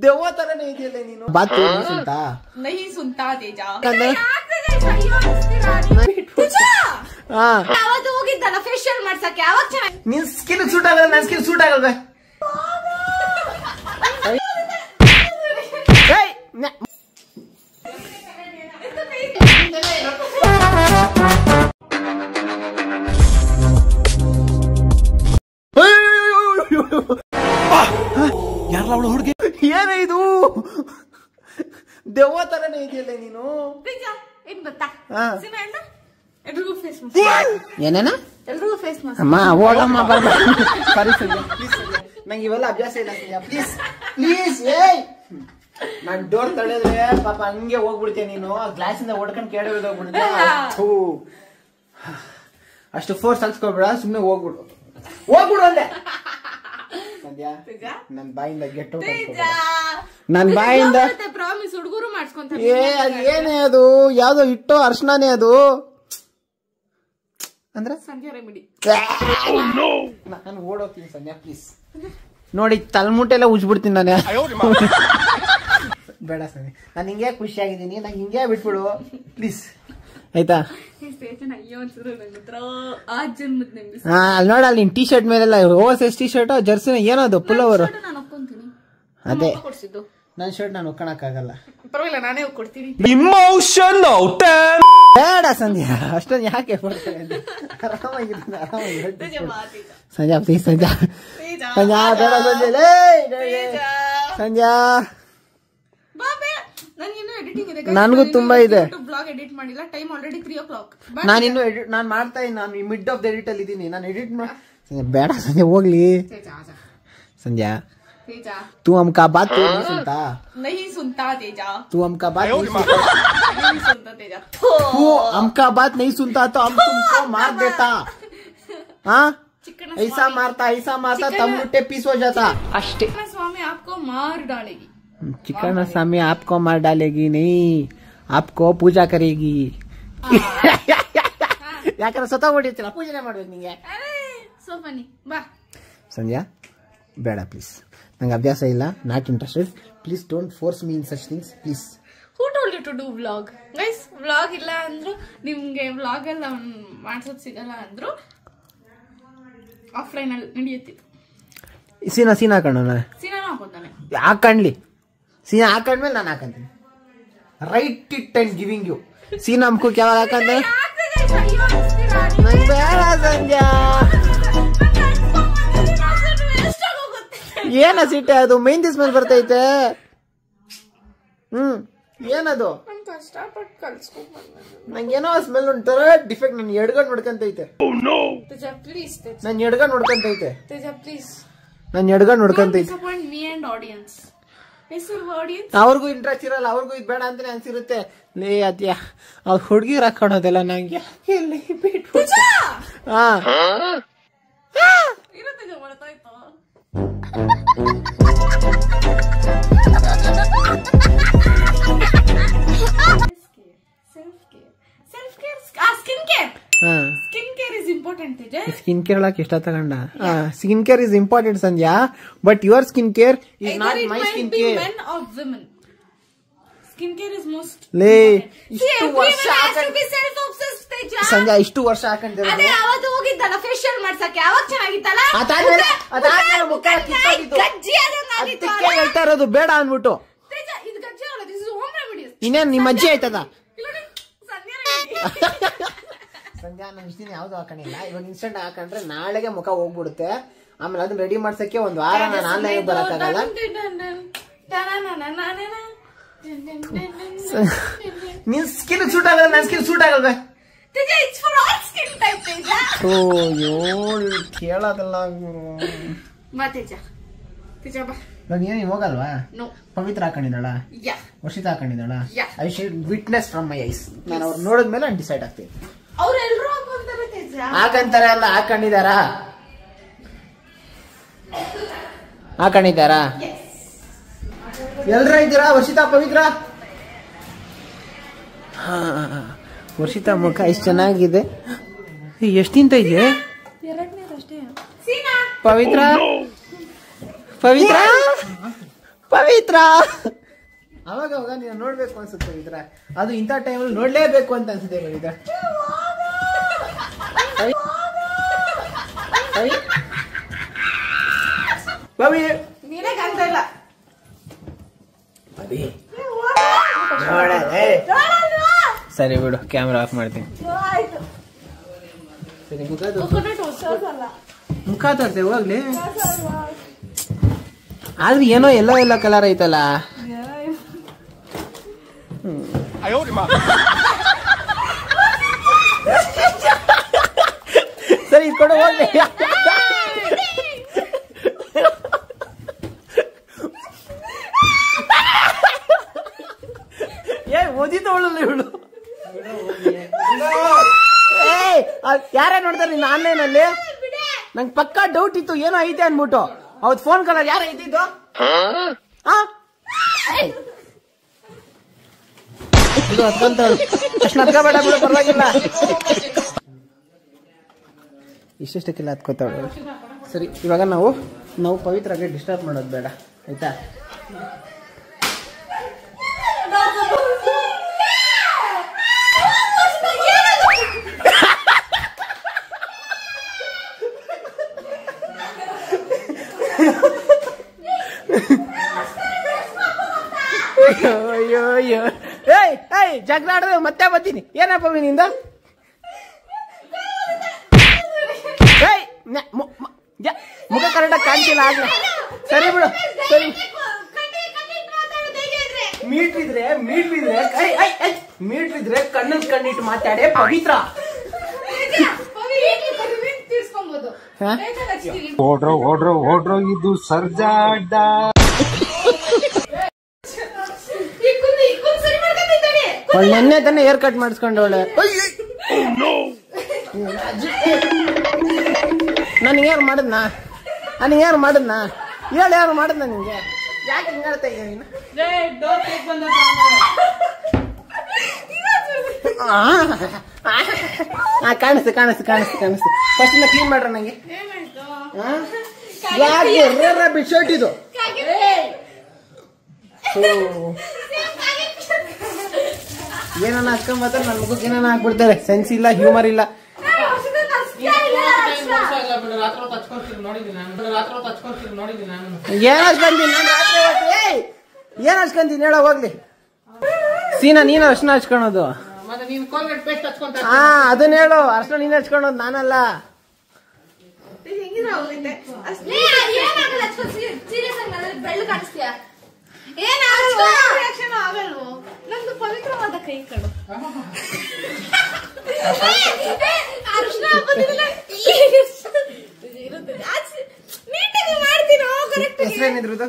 ದೆವ್ವ ತರನೇ ಇದೆಯಲ್ಲ ನೀನು. ಬಾತು ಸುಂತಾ नहीं सुनता तेजा ಯಾವತ್ತು ಹೋಗಿದ್ದಲ್ಲ ಫೇಶಿಯಲ್ ಮಾಡ್ಸಕ್ಕೆ ಯಾವಾಗ ಚೆನ್ನಾಗಿ ನಿನ್ ಸ್ಕಿನ್ ಸೂಟ್ ಆಗಲ್ಲ, ನನ್ ಸ್ಕಿನ್ ಸೂಟ್ ಆಗಲ್ವೇ? ಯಾರಲ್ಲ ಅವಳು ಹುಡುಗಿ? ಏನೇ ಇದು ದೆವ್ವ ತರನೇ ಇದೆಯಲ್ಲ ನೀನು. ಏನ್ ಗೊತ್ತಾ ಎಲ್ರಿಗೂ ಫೇಸ್ ಏನೇನ ಎಲ್ರಿಗೂ ಫೇಸ್ ಅಮ್ಮ ಹೋಗಮ್ಮ ಬರ್ಬೇಡ. ಸಾರಿ ಸಂಜೆ, ಪ್ಲೀಸ್ ನಂಗೆ ಇವೆಲ್ಲ ಅಭ್ಯಾಸ ಇಲ್ಲ ಸಂಜೆ, ಪ್ಲೀಸ್ ಪ್ಲೀಸ್. ಏಯ್ ನಾನ್ ಡೋರ್ ತಡೆದ್ರೆ ಪಾಪ ಹಂಗೆ ಹೋಗ್ಬಿಡ್ತೇನೆ, ನೀನು ಗ್ಲಾಸ್ ಇಂದ ಹೊಡ್ಕೊಂಡು ಕೆಳಗೆ ಹೋಗ್ಬಿಡ್ತೆ. ಅಷ್ಟು ಫೋರ್ಸ್ ಹಚ್ಕೊಬೇಡ, ಸುಮ್ನೆ ಹೋಗ್ಬಿಡು ಅಂದೆ. ನನ್ ಬಾಯಿಂದ ಗೆಟ್ಟು ನನ್ ಬಾಯಿಂದ ಪ್ರಾಮಿಸ್ ಹುಡುಗರು ಮಾಡ್ಸ್ಕೊಂತಾರೆ. ಅದ್ ಏನೇ ಅದು, ಯಾವ್ದೋ ಇಟ್ಟೋ ಅರ್ಶನಾನೇ ಅದು ಅಂದ್ರೆ ಸಂಧ್ಯಾ ರೆಮಿಡಿ. ನಾನು ಓಡೋಗ್ತೀನಿ ಸಂಧ್ಯಾ ಪ್ಲೀಸ್. ನೋಡಿ ತಲೆಮುಟ್ಟೆಲ್ಲ ಉಜ್ಬಿಡ್ತೀನಿ ನಾನು. ಬೇಡ ಸಂಧ್ಯಾ, ನಾನು ಹಿಂಗೆ ಖುಷಿಯಾಗಿದ್ದೀನಿ, ನಂಗೆ ಹಿಂಗೆ ಬಿಟ್ಬಿಡು ಪ್ಲೀಸ್ ಆಯ್ತಾ. ಅಲ್ಲಿ ನೋಡ, ಅಲ್ಲಿ ಟಿ ಶರ್ಟ್ ಮೇಲೆಲ್ಲ over size T shirt Jersey ಏನದು ಪುಲ್ ಓವರ್. ಅದೇ ನನ್ ಶರ್ಟ್ ನಾನು ಒಕ್ಕಣಕ್ಕಾಗಲ್ಲ. ಪರವಾಗಿಲ್ಲ, ನಾನೇ ಕೊಡ್ತೀನಿ. ಬೇಡ ಸಂಧ್ಯಾ, ಅಷ್ಟೊಂದು ಯಾಕೆ ಆರಾಮಾಗಿರ್ತೀನಿ. ಸಂಧ್ಯಾ ಪ್ಲೀಸ್ ಸಂಧ್ಯಾ, ಸಂಧ್ಯಾ ಬೇಡ ಸಂಧ್ಯಾ. ನನಗೂ ತುಂಬಾ ಇದೆ. ನಾನಿನ್ನು ನಾನು ಮಾಡ್ತಾ ಇದ್ದೀನಿ, ನಾನು ಮಿಡ್ ಆಫ್ ದ ಎಡಿಟ್ ಅಲ್ಲಿ ಇದ್ದೀನಿ. ನಾನು ಎಡಿಟ್ ಬೇಡ ಸಂಧ್ಯಾ ಹೋಗ್ಲಿ. ಸಂಧ್ಯಾ तू हमका बात नहीं सुनता तेजा तू हमका बात नहीं सुनता तेजा तू हमका बात नहीं सुनता तो हम तुमको मार देता. हाँ ऐसा मारता तब मुट्टे पीस हो जाता. स्वामी आपको मार डालेगी. चिकन स्वामी आपको मार डालेगी नहीं, आपको पूजा करेगी. ಯಾಕಂದ್ರೆ ಸ್ವತಃ ಹೊಡಿತಿಲ್ಲ, ಪೂಜನೆ ಮಾಡ್ಬೇಕು ನಿಂಗೆ. ಸಂಧ್ಯಾ ಬೇಡ ಪ್ಲೀಸ್, ನಂಗೆ ಅಭ್ಯಾಸ ಇಲ್ಲ, not interested. Please don't force me in such things please. Who told you to do vlog? Guys vlog ಇಲ್ಲ ಅಂದ್ರು, ನಿಮ್ಗೆ ವ್ಲಾಗ್ ಎಲ್ಲ ಮಾಡ್ಸೋದ್ ಸಿಗಲ್ಲ ಅಂದ್ರು ಆಫ್ಲೈನ್ ಅಲ್ಲಿ ನಡೆಯುತ್ತಿತ್ತು. ಸೀನಾ ಹಾಕೋಣ, ಸೀನಾ ಹಾಕೊಂತಾನೆ, ಹಾಕೊಂಡ್ಲಿ. ಸೀನಾ ಹಾಕೊಂಡ್ಮೇಲೆ ನಾನು ಹಾಕಂತೀನಿ. Right it and giving you. Seena ಅಮ್ಕೋಕ್ ಯಾವಾಗ ಹಾಕಂದ್ರೆ ನಂಗೆ ಬೇಡ ಸಂಧ್ಯಾ. ಏನ ಸಿಟ್ಟೆ ಅದು, ಮೆಹಂದಿ ಸ್ಮೆಲ್ ಬರ್ತೈತೆ. ಏನದು, ನಂಗೇನೋ ಸ್ಮೆಲ್ ಒಂಥರ ಡಿಫೆಕ್ಟ್. ನನ್ ಎಡ್ಗಂಡ್ ನೋಡ್ಕಂತೈತೆ, ನನ್ ಎಡ್ಗಂಡ್ ನೋಡ್ಕಂತೈತೆ, ನನ್ ಎಡ್ಗಂಡ್ ನೋಡ್ಕಂತೈತೆ. ಅವ್ರಿಗೂ ಇಂಟ್ರೆಸ್ಟ್ ಇರಲ್ಲ, ಅವ್ರಿಗೂ ಇದು ಬೇಡ ಅಂತಾನೆ ಅನ್ಸಿರುತ್ತೆ. ಲೇ ಅದ್ಯಾ ಅವ್ರ ಹುಡ್ಗಿರ್ ಹಾಕೋಣದೆಲ್ಲ ನಂಗೆ ಬಿಟ್ಬಿಟ್ಟು. ಹಾ ಸ್ಕಿನ್ ಕೇರ್ ಹೇಳಕ್ ಇಷ್ಟ ತಗೊಂಡ. Skin care is important Sandhya, but your skin care is not my skin care. ಲೇ ಇಷ್ಟು ವರ್ಷ ಸಂಧ್ಯಾ, ಇಷ್ಟು ವರ್ಷ ಹಾಕೊಂಡಿರೋದು ಫೇಶಿಯಲ್ ಮಾಡ್ಸಕ್ಕೆ ಯಾವಾಗ ಚೆನ್ನಾಗಿತ್ತಲ್ಲ, ಹೇಳ್ತಾ ಇರೋದು ಬೇಡ ಅನ್ಬಿಟ್ಟು. ಇನ್ನೇನ್ ನಿಮ್ಮ ಅಜ್ಜಿ ಆಯ್ತದ ಸಂಧ್ಯಾ. ನಾನು ಇಷ್ಟ ದಿನ ಯಾವ್ದು ಹಾಕೊಂಡಿಲ್ಲ, ಇವಾಗ ಇನ್ಸ್ಟೆಂಟ್ ಹಾಕೊಂಡ್ರೆ ನಾಳೆಗೆ ಮುಖ ಹೋಗ್ಬಿಡುತ್ತೆ. ಆಮೇಲೆ ಅದನ್ನ ರೆಡಿ ಮಾಡ್ಸಕ್ಕೆ ಒಂದು ವಾರ ನಾನು ಆನ್ಲೈನ್ ಬರಕ್ಕಾಗಲ್ಲ. ನಿನ್ ಸ್ಕಿನ್ ಸೂಟ್ ಆಗಲ್ಲ, ನನ್ ಸ್ಕಿನ್ ಸೂಟ್ ಆಗಲ್ವೇ? ಕೇಳೋದಲ್ಲ. ನೀನ್ ಹೋಗಲ್ವಾ? ಪವಿತ್ರ ಹಾಕೊಂಡಿದ್ದಾಳ, ವರ್ಷಿತಾ ಹಾಕೊಂಡಿದ್ದಾಳ. I should witness from my eyes. ನಾನು ಅವ್ರು ನೋಡಿದ್ಮೇಲೆ ನಾನು ಡಿಸೈಡ್ ಆಗ್ತೀನಿ. ಹಾಕಂತಾರೆ ಅಲ್ಲ, ಹಾಕೊಂಡಿದ್ದಾರಾ? ಎಲ್ರ ಇದ್ದೀರಾ? ವರ್ಷಿತಾ, ಪವಿತ್ರ. ವರ್ಷಿತಾ ಮುಖ ಎಷ್ಟು ಚೆನ್ನಾಗಿದೆ. ಎಷ್ಟು ತಿಂತ ಇದೆ ಪವಿತ್ರ? ಪವಿತ್ರ ಅವಾಗ ನೀನು ನೋಡ್ಬೇಕು ಅನ್ಸುತ್ತೆ ಪವಿತ್ರ. ಅದು ಇಂಥ ಟೈಮಲ್ಲಿ ನೋಡ್ಲೇಬೇಕು ಅಂತ ಅನ್ಸುತ್ತೆ ಪವಿತ್ರ. ಪವಿ ನೀನೇ ಕಾಣ್ತಾ ಇಲ್ಲ. ಸರಿ ಬಿಡು, ಕ್ಯಾಮ್ರಾ ಆಫ್ ಮಾಡ್ತೀನಿ. ಸರಿ ಮುಖ ತೋರ್ತೆ ಹೋಗ್ಲಿ. ಆದ್ರೆ ಏನೋ ಎಲ್ಲ ಕಲರ್ ಐತಲ್ಲ. ಸರಿ ಇಟ್ಕೊಂಡು ಹೋಗ್ಲಿ. ಓದಿ ತಗೊಳ್ಳಲ್ಲ ಇವಳು. ಯಾರೇ ನೋಡ್ತಾರೆ ನಿನ್ನ ಆನ್ಲೈನ್ ಅಲ್ಲಿ? ನಂಗೆ ಪಕ್ಕಾ ಡೌಟ್ ಇತ್ತು ಏನೋ ಐತೆ ಅನ್ಬಿಟ್ಟು. ಅವತ್ತು ಫೋನ್ ಕಲರ್ ಯಾರ ಐತಿದ್ದು? ಇದು ಹತ್ಕೊಂತ ಅಷ್ಟು ಹತ್ಕೋಬೇಡ ಬಿಡು, ಪರವಾಗಿಲ್ಲ. ಇಷ್ಟಕ್ಕೆಲ್ಲ ಹತ್ಕೋತಾವಳು. ಸರಿ, ಇವಾಗ ನಾವು ಪವಿತ್ರಾಗೆ ಡಿಸ್ಟರ್ಬ್ ಮಾಡೋದು ಬೇಡ, ಆಯ್ತಾ? ಅಯ್ಯೋ ಅಯ್ಯೋ, ಏಯ್ ಜಗಳ ಆಡಿದ್ರೆ ಮತ್ತೆ ಬರ್ತೀನಿ. ಏನಪ್ಪ ನಿಂದ? ಏಯ್ ಮುಖ ಕರೆಕ್ಟಾಗಿ ಕಾಣ್ತಿಲ್ಲ ಆಗ್ಲೇ. ಸರಿ ಬಿಡು, ಸರಿ. ಮೀಟ್ರಿದ್ರೆ ಕಣ್ಣಿಟ್ಟು ಮಾತಾಡೆ ಪವಿತ್ರ. ಓಡ್ರೋ ಇದು ಸರ್ಜಾಡ. ನೆನ್ನೆ ತಾನೆ ಹೇರ್ ಕಟ್ ಮಾಡಿಸ್ಕೊಂಡವಳೆ. ನನಗೇನು ಮಾಡಿದ್ನಾ? ಹೇಳು, ಯಾರು ಮಾಡಿದ್ನ ನಿಂಗೆ? ಯಾಕೆ ಹಿಂಗ ಹೇಳ್ತಾ ಇದ್ದೀಯ ನೀನು? ಕಾಣಿಸ್ತು. ಫಸ್ಟ್ ಕ್ಲೀನ್ ಮಾಡ್ರ ನಂಗೆ. ಯಾಕೆ ಬಿಟ್ ಶರ್ಟ್ ಇದು? ಏನನ್ನ ಹಾಕೊಂಬತ್ತಾರೆ ನನ್ನ ಮುಖಕ್ಕೆ, ಏನನ್ನ ಹಾಕ್ಬಿಡ್ತಾರೆ. ಸೆನ್ಸ್ ಇಲ್ಲ, ಹ್ಯೂಮರ್ ಇಲ್ಲ. ಏನ್ ಹಚ್ಕೊಂತೀನಿ ಹೇಳೋ ಹೋಗ್ಲಿ. ಸೀನಾ ನೀನು ಅರ್ಶನ ಹಚ್ಕೊಳೋದು? ಅದನ್ನ ಹೇಳು. ಅರ್ಶನ ನೀನ್ ಹಚ್ಕೊಳೋದು, ನಾನಲ್ಲ. ನಂದು ಪವಿತ್ರವಾದ ಕೈ ಕಡು. ಹೆಸರೇನಿದ್ರದ್ದು?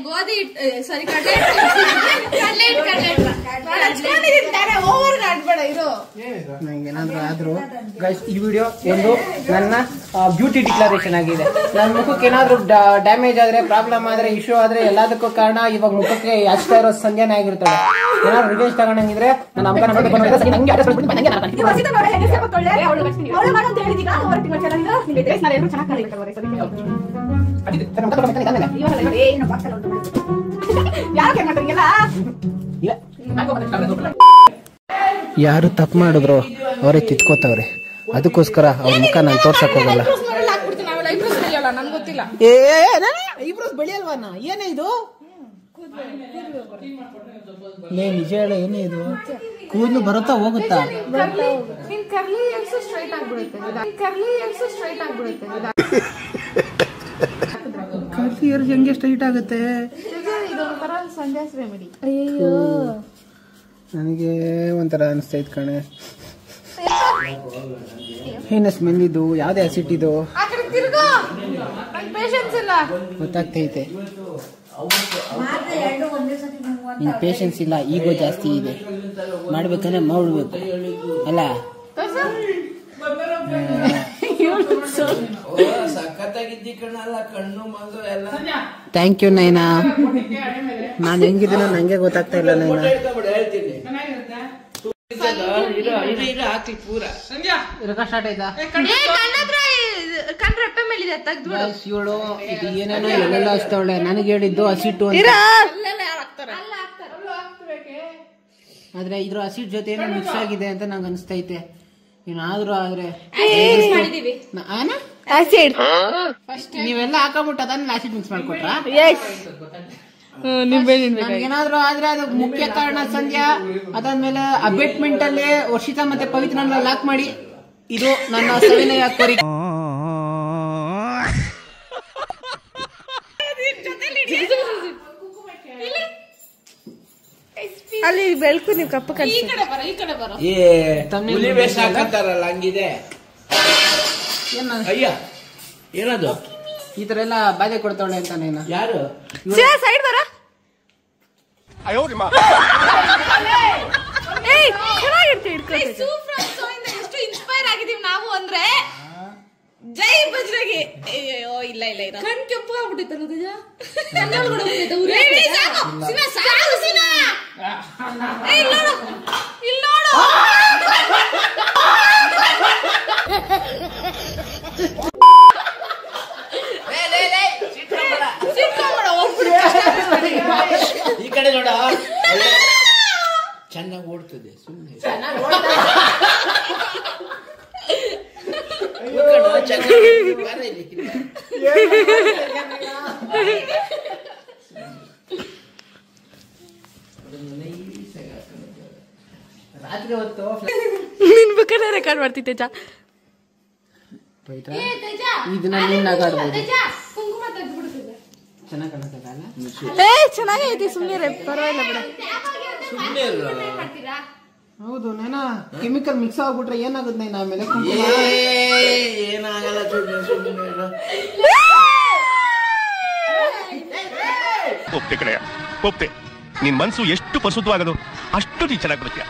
ಗೋಧಿ ಸರಿ ಕಡ್ಲೆ ಓವರ್ ಆಡ್ಬೇಡ ಇರು. ನಂಗೇನಾದ್ರೂ ಆದ್ರೂ ಗೈಸ್, ಈ ವಿಡಿಯೋ ಒಂದು ನನ್ನ ಬ್ಯೂಟಿ ಡಿಕ್ಲರೇಷನ್ ಆಗಿದೆ. ನನ್ನ ಮುಖಕ್ಕೆ ಏನಾದ್ರೂ ಡ್ಯಾಮೇಜ್ ಆದ್ರೆ, ಪ್ರಾಬ್ಲಮ್ ಆದ್ರೆ, ಇಶ್ಯೂ ಆದ್ರೆ ಎಲ್ಲದಕ್ಕೂ ಕಾರಣ ಇವಾಗ ಮುಖಕ್ಕೆ ಹಚ್ತಾ ಇರೋ ಸಂಜೆನೇ ಆಗಿರ್ತಾಳೆ. ಏನಾದ್ರು ರಿವೇಜ್ ತಗೊಂಡಂಗಿದ್ರೆ ನನ್ನ ಅಮ್ಮನ ಯಾರು ತಪ್ಪು ಮಾಡಿದ್ರು ಅವರೇ ತಿತ್ಕೋತವ್ರೆ. ಅದಕ್ಕೋಸ್ಕರ ಅವ್ರ ಮುಖ ನಾನು ತೋರ್ಸಕ್ ಹೋಗಲ್ಲ. ಐಬ್ರೋಸ್ ಬೆಳೆಯಲ್ವಾನ? ಏನೇ ಇದು? ನಿಜ ಹೇಳ, ಏನೇ ಇದು? ಕೂದಲು ಬರುತ್ತಾ ಹೋಗುತ್ತಾ? ಕರ್ಲಿ ಏರ್ಸ್ ಹೆಂಗೆ ಸ್ಟ್ರೈಟ್ ಆಗುತ್ತೆ? ಅಯ್ಯೋ, ನನಗೆ ಒಂಥರ ಅನಿಸ್ತೈತ್ ಕಣೆ. ಏನ ಸ್ಮೆಲ್ ಇದು? ಯಾವ್ದೇ ಆಸಿಡ್ ಇದು? ಗೊತ್ತಾಗ್ತೈತೆ. ನಿನ್ ಪೇಷನ್ಸ್ ಇಲ್ಲ, ಈಗೋ ಜಾಸ್ತಿ ಇದೆ. ಮಾಡ್ಬೇಕಂದ್ರೆ ಮಾಡ್ಬೇಕು ಅಲ್ಲ? Thank you Naina. ನಾನು ಹೆಂಗಿದ್ದೀನೋ ನಂಗೆ ಗೊತ್ತಾಗ್ತಾ ಇಲ್ಲ ನೈನಾ. ಹಾಕಿ ಪೂರ ಸ್ಟಾರ್ಟ್ ಆಯ್ತಾ ಕಣ್ರೆಪ್ಪೆ ಮೇಲಿದೆ ತೆಗ್ದ್ಬಿಡು. ಇವಳು ಇದು ಏನೇನೋ ಎಲ್ಲೆಲ್ಲ ಹಚ್ತಾವಳೆ. ನನಗೆ ಹೇಳಿದ್ದು ಹಸಿಟ್ಟು ಅಂತ, ಆದ್ರೆ ಇದ್ರ ಹಸಿಟ್ ಜೊತೆ ಏನೋ ಮಿಕ್ಸ್ ಆಗಿದೆ ಅಂತ ನಂಗೆ ಅನಿಸ್ತೈತೆ. ಏನಾದ್ರೂ ಆದ್ರೆ ನೀವೆಲ್ಲ ಹಾಕೊಂಡ್ಬಿಟ್ಟು ಅದನ್ನ ಆಸಿಡ್ ಮಿಕ್ಸ್ ಮಾಡ್ಕೊಟ್ರ? ಏನಾದ್ರು ಆದ್ರೆ ಅದು ಮುಖ್ಯ ಕಾರಣ ಸಂಧ್ಯಾ. ಅದಾದ್ಮೇಲೆ ಅಬೇಟ್ಮೆಂಟ್ ಅಲ್ಲಿ ವರ್ಷಿತಾ ಮತ್ತೆ ಪವಿತ್ರ ಲಾಕ್ ಮಾಡಿ. ಇದು ನನ್ನ ಸವಿನಯ ಕೋರಿಕೆ. ಅಲ್ಲಿ ಬೆಳಕು ನೀವು ಕಪ್ಪು ಹಂಗಿದೆ ಅಯ್ಯ. ಏನದು ಈ ತರ ಎಲ್ಲ ಬಾಧೆ ಕೊಡ್ತಾವಳೆ ಅಂತ ನೀನು? ಯಾರು ಸೈಡ್ ಬರ. ಎಷ್ಟು ಇನ್ಸ್ಪೈರ್ ಆಗಿದೀವಿ ನಾವು ಅಂದ್ರೆ. ಜೈ ಬಜ್ರಗಿ. ಅಯ್ಯೋ ಇಲ್ಲ ಇಲ್ಲ ಇಲ್ಲ, ಕಣ್ ಕೆಂಪು ಆಗ್ಬಿಟ್ಟಿತ್ತಲ್ಲ ತೇಜ. ಈ ಕಡೆ ನೋಡ, ಚೆನ್ನಾಗಿ ಓಡ್ತದೆ ಸುಮ್ಮನೆ. ರಾತ್ರಿ ಹೊತ್ತು ನಿನ್ ಬೇಕಾದ್ರೆ ರೆಕಾರ್ಡ್ ಮಾಡ್ತಿದ್ದೆ ಚಾ. ಇದನ್ನ ನೀನ್ ಆಗಾಡ್ಬೋದು. ಚೆನ್ನಾಗಿ ಕಾಣುತ್ತಲ್ಲ? ಚೆನ್ನಾಗೈತಿ, ಸುಮ್ಮನೆ ಪರವಾಗಿಲ್ಲ ಬಿಡ. ಹೌದು ನೇನಾ, ಕೆಮಿಕಲ್ ಮಿಕ್ಸ್ ಆಗ್ಬಿಟ್ರೆ ಏನಾಗುತ್ತೆ ನೈನ್ ಆಮೇಲೆ? ಏನಾಗಲ್ಲ, ಒಪ್ತೆ ಕಡೆಯ ಒಪ್ತೆ. ನಿನ್ ಮನ್ಸು ಎಷ್ಟು ಪರಿಶುದ್ಧವಾಗದು ಅಷ್ಟು ನೀ ಚೆನ್ನಾಗಿ ಬರ್ತೀಯ.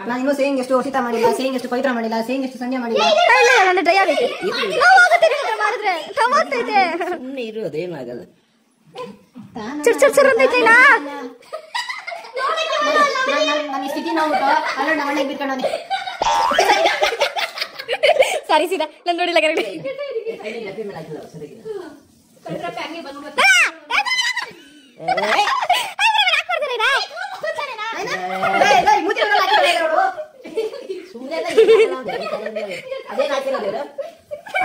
ನಾನು ಸೇಯಿಂಗ್ ಎಷ್ಟು ವರ್ಷಿತ ಮಾಡಿಲ್ಲ, ಸೇಯಿಂಗ್ ಎಷ್ಟು ಪವಿತ್ರ ಮಾಡಿಲ್ಲ, ಸೇಯಿಂಗ್ ಎಷ್ಟು ಸಂಜೆ ಮಾಡಿಲ್ಲ. ಇರೋದೇನಾಗಲ್ಲ. ನನ್ನ ಸ್ಥಿತಿ ನೋಡ್ಬಿಟ್ಟು ಅಲ್ಲ ನಮ್ಮ ಮನೆಗೆ ಬಿಟ್ಕೊಂಡು ಸಾರಿ ಸೀದಾ ನಾನು ನೋಡಿಲ್ಲ ಕರೆಕ್ಟ್.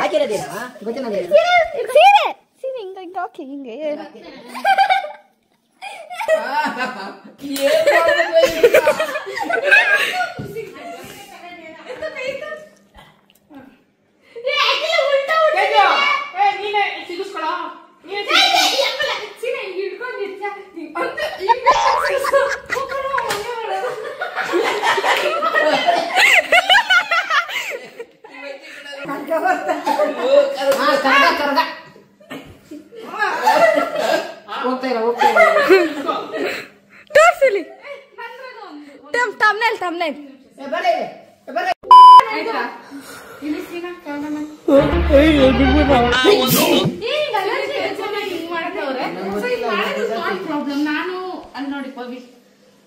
ಹಾಕಿರೋದೇನಾ ಗೊತ್ತಿಲ್ಲ. ಹಿಂಗೆ ತೋರ್ಸಿಲಿ ತಮ್ನೇಲ್ ತಮ್ನೇಲ್. ನಾನು ಅಲ್ಲಿ ನೋಡಿ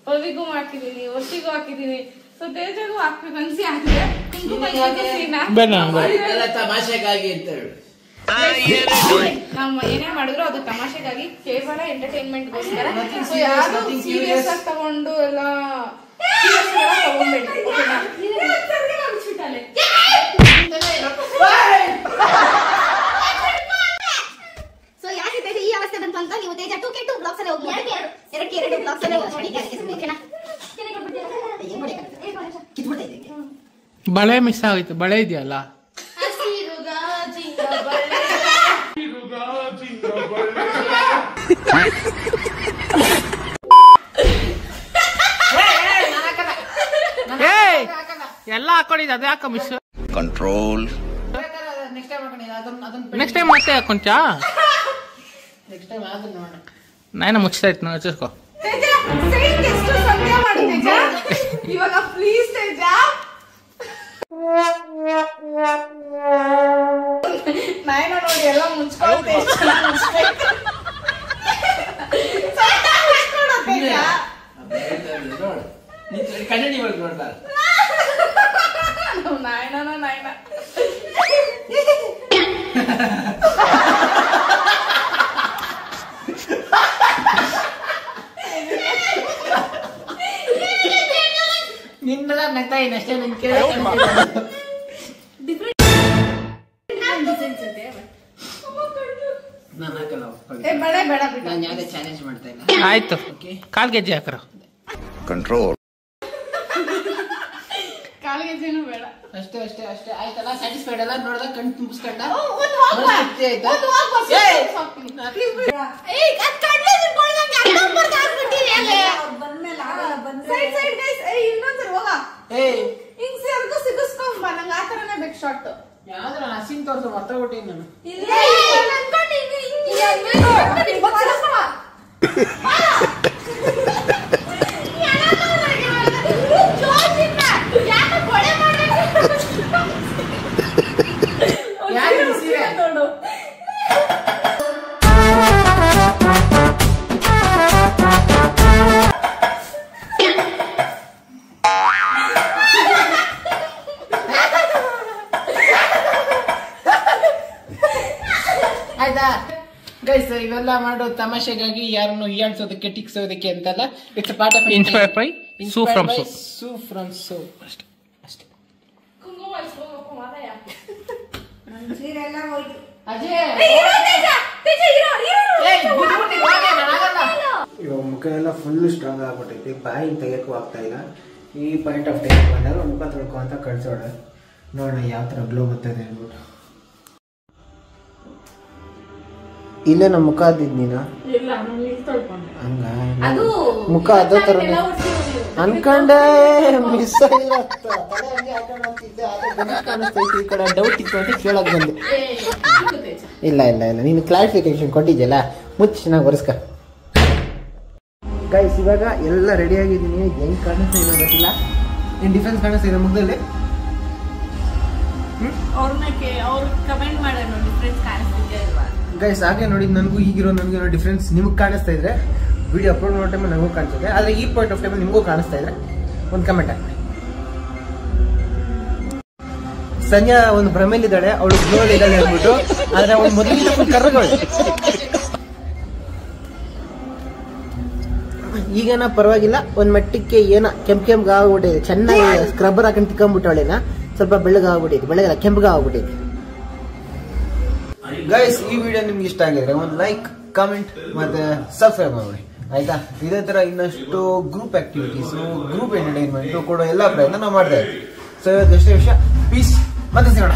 ಪವಿಗೂ ಹಾಕಿದೀನಿ, ವರ್ಷಿಗೂ ಹಾಕಿದೀನಿ, ಸೊ ತೇಜಗೂ ಹಾಕ್ಬೇಕು ಅನ್ಸಿ ಹಾಕಿದೆ. ತಮಾಷೆಗಾಗಿ ಅಂತ ಹೇಳಿ ನಾವು ಏನೇ ಮಾಡಿದ್ರು ಅದು ತಮಾಷೆಗಾಗಿ, ಕೇವಲ ಎಂಟರ್ಟೈನ್ಮೆಂಟ್ಗೋಸ್ಕರ. ಸೊ ಯಾರು ಸೀರಿಯಸ್ ಆಗಿ ತಗೊಂಡು ಎಲ್ಲ ತಗೊಂಡ್ಬೇಡಿ. ಸೊ ಯಾಕೆ ತೇಜ ಈ ಅವಸ್ಥೆ ಬಂತು ಅಂತ ನೀವು ತೇಜ 2K2 ಬ್ಲಾಗ್ಸ್ ಅಲ್ಲಿ ಹೋಗಿ 2 ಬ್ಲಾಗ್ಸ್ ಅಲ್ಲಿ ನೋಡಿ. ಬಳೆ ಮಿಸ್ ಆಗೋಯ್ತು. ಬಳೆ ಇದೆಯಲ್ಲ, ಎಲ್ಲ ಹಾಕೊಂಡಿದ್ದೆ ಅದೇ ಹಾಕ ಮಿಸ್ ಕಂಟ್ರೋಲ್. ನೆಕ್ಸ್ಟ್ ಟೈಮ್ ಹಾಕೊಂಡು ಅದನ್ನ ನೆಕ್ಸ್ಟ್ ಟೈಮ್ ಮತ್ತೆ ಹಾಕೊಂಚಾ ನೆಕ್ಸ್ಟ್ ಟೈಮ್ ಅದನ್ನ ನೋಡೋಣ. ನಾಯನ ಮುಚ್ತಾ ಇತ್ತು ನಾವು ಹಚ್ಚಿಸ್ಕೋ. ತೇಜ ಸೈಡ್ ಎಷ್ಟು ಸಂಖ್ಯೆ ಮಾಡಿ ತೇಜ ಇವಾಗ ಪ್ಲೀಸ್ ತೇಜ. ನಾಯನ ನೋಡಿ ಎಲ್ಲ ಮುಚ್ಕೊಳ್ತೆ ಎಷ್ಟು ಚೆನ್ನಾಗಿ ಮುಚ್ಬೇಕು. ಮುಚ್ಕೊಳೋ ತೇಜ ಕನ್ನಡಿ ಒಳಗೆ ನೋಡ್ತಾರೆ ನಾಯನ ನಿನ್ನೆಲ್ಲ ನಗ್ತಾ ಇದ್ದೀನಿ ಅಷ್ಟೇ. ನಿನ್ ಕೇಳಿ ನಾನು ಹಾಕಲ್ಲ. ಬೇಡ ಬಿಡ. ನಾನು ಯಾವುದೇ ಚಾಲೆಂಜ್ ಮಾಡ್ತಾ ಇಲ್ಲ. ಆಯ್ತು ಕಾಲ್ ಗೆಜ್ಜೆ ಹಾಕ್ರ. ಕಂಟ್ರೋಲ್. ಕಾಲಿಗೆ ಜೇನು ಬೇಡ. ಅಷ್ಟೇ ಆಯ್ತಲ್ಲ. ಸ್ಯಾಟಿಸ್ಫೈಡ್ ಅಲ್ಲ? ನೋಡ್ದ ಕಣ್ ತುಂಬಿಸ್ಕೊಂಡ ಒಂದು ಹೋಗ್ಬಾ. ಒಂದು ಹೋಗ್ಬಾ. ಪ್ಲೀಸ್ ಬಿಡ. ಏಯ್ ಅದು ಕಡ್ಲೆ ತಿಳ್ಕೊಳ್ಳೋಂಗೆ ಅಡ್ಡಂಬರ್ದು ಹಾಕ್ಬಿಟ್ಟಿರಿ ಅಲ್ಲಿ. Side guys. ಏಯ್ ಇನ್ನೊಂದ್ಸರಿ ಹೋಗ. ಏಯ್ ಹಿಂಗ್ ಸೇರ್ಗು ಸಿಗಿಸ್ಕೊಂಬ. ನಂಗೆ ಆ ಥರನೇ ಬೇಕು ಶಾರ್ಟ್. ಯಾವ್ದ್ರ ಹಸಿನ್ ತೋರ್ಸು ಮರ್ತೋಗ್ಬಿಟ್ಟಿನಿ ನಾನು. ಆಯ್ತಾ ಗೈಸ್, ಇವೆಲ್ಲ ಮಾಡೋ ತಮಾಷೆಗಾಗಿ ಯಾರನ್ನು ಹೀಯಾಳ್ಸೋದಕ್ಕೆ ಟಿಕ್ಸೋದಕ್ಕೆ ಅಂತಲ್ಲ. It's part of inspire by Su from So. ಅಷ್ಟೇ. ಕುಂಕುಮ ಹಚ್ಕೋಬೇಕು ಮಾತಾ ಯಾಕೆ? ಇವಾಗ ಮುಖ ಎಲ್ಲ ಫುಲ್ ಸ್ಟ್ರಾಂಗ್ ಆಗ್ಬಿಟ್ಟೈತಿ. ಬಾಯಿ ತೆಗಿಯಕ್ಕೂ ಆಗ್ತಾ ಇಲ್ಲ. ಈ ಪಾಯಿಂಟ್ ಆಫ್ ಟೈಮ್ ಬಂದಾಗ ಮುಖ ತೊಳ್ಕೊ ಅಂತ ಕಳ್ಸೋಣ. ನೋಡೋಣ ಯಾವ ಥರ ಗ್ಲೋ ಬರ್ತದೆ ಅಂದ್ಬಿಟ್ಟು. ಇಲ್ಲೇ ನಮ್ಮ ಮುಖ ಆದಿದ್ ನೀನು ಹಂಗ ಮುಖ ಅದೇ ತರ ಅನ್ಕೊಂಡೆ ಮಿಸ್ ಕಾಣಿಸ್ತೈತಿ. ಈ ಕಡೆ ಡೌಟ್ ಇತ್ತು ಅಂತ ಕೇಳಕ್ ಬಂದೆ. ಇಲ್ಲ ನೀನು ಕ್ಲಾರಿಫಿಕೇಶನ್ ಕೊಟ್ಟಿದ್ಯಲ್ಲ, ಮುಚ್ಚ ಚೆನ್ನಾಗಿ ಒರೆಸ್ಕ. ಗೈಸ್ ಇವಾಗ ಎಲ್ಲ ರೆಡಿ ಆಗಿದ್ದೀನಿ. ಹೆಂಗ್ ಕಾಣಿಸ್ತಾ ಏನೋ ಗೊತ್ತಿಲ್ಲ. ಏನ್ ಡಿಫ್ರೆನ್ಸ್ ಕಾಣಿಸ್ತಾ ಇದೆ ಮುಖದಲ್ಲಿ? ಅವ್ರು ಕಮೆಂಟ್ ಮಾಡೋಣ ಡಿಫ್ರೆನ್ಸ್ ಕಾಣಿಸ್ತಿದೆ ಅಲ್ವಾ ಗೈಸ್. ಹಾಗೆ ನೋಡಿ ನನಗೂ ಈಗಿರೋ ನನಗಿರೋ ಡಿಫ್ರೆನ್ಸ್ ನಿಮ್ಗೆ ಕಾಣಿಸ್ತಾ ಇದ್ರೆ ವಿಡಿಯೋ ಅಪ್ಲೋಡ್ ಮಾಡೋ ಟೈಮಲ್ಲಿ ನನಗೂ ಕಾಣಿಸ್ತದೆ. ಆದರೆ ಈ ಪಾಯಿಂಟ್ ಆಫ್ ಟೈಮಲ್ಲಿ ನಿಮಗೂ ಕಾಣಿಸ್ತಾ ಇದ್ರೆ ಒಂದು ಕಮೆಂಟ್ ಹಾಕಿ. ಸಂಜೆ ಒಂದು ಭ್ರಮೇಲಿದ್ದಾಳೆ, ಅವಳು ಗ್ಲೋಲ್ ಇದ್ದಾಳೆ ಅಂದ್ಬಿಟ್ಟು. ಆದರೆ ಅವಳು ಮೊದಲಿಂದ ಫುಲ್ ಕರ್ರಗಳು. ಈಗೇನ ಪರವಾಗಿಲ್ಲ, ಒಂದು ಮಟ್ಟಕ್ಕೆ ಏನ ಕೆಂಪು ಆಗ್ಬಿಟ್ಟಿದೆ. ಚೆನ್ನಾಗಿ ಸ್ಕ್ರಬ್ಬರ್ ಹಾಕೊಂಡು ತಿಕ್ಕೊಂಡ್ಬಿಟ್ಟವಳೇನ ಸ್ವಲ್ಪ ಬೆಳ್ಳಗಾಗ್ಬಿಟ್ಟಿದೆ. ಬೆಳ್ಳಗಲ್ಲ ಕೆಂಪಗಾಗ್ಬಿಟ್ಟಿದೆ. ಗೈಸ್ ಈ ವಿಡಿಯೋ ನಿಮ್ಗೆ ಇಷ್ಟ ಆಗಿದ್ರೆ ಒಂದು ಲೈಕ್, ಕಮೆಂಟ್ ಮತ್ತೆ ಸಬ್ಸ್ಕ್ರೈಬ್ ಮಾಡಿ ಆಯ್ತಾ. ಇದೇ ತರ ಇನ್ನಷ್ಟು ಗ್ರೂಪ್ ಆಕ್ಟಿವಿಟೀಸ್, ಗ್ರೂಪ್ ಎಂಟರ್ಟೈನ್ಮೆಂಟ್ ಕೊಡೋ ಎಲ್ಲ ಪ್ರಯತ್ನ ನಾವು ಮಾಡ್ತಾ ಇದ್ದೀವಿ. ಸೊ ಇವತ್ತು ಅಷ್ಟೇ ವಿಷಯ. ಪೀಸ್ ಮತ್ತೆ ಸಿಗೋಣ.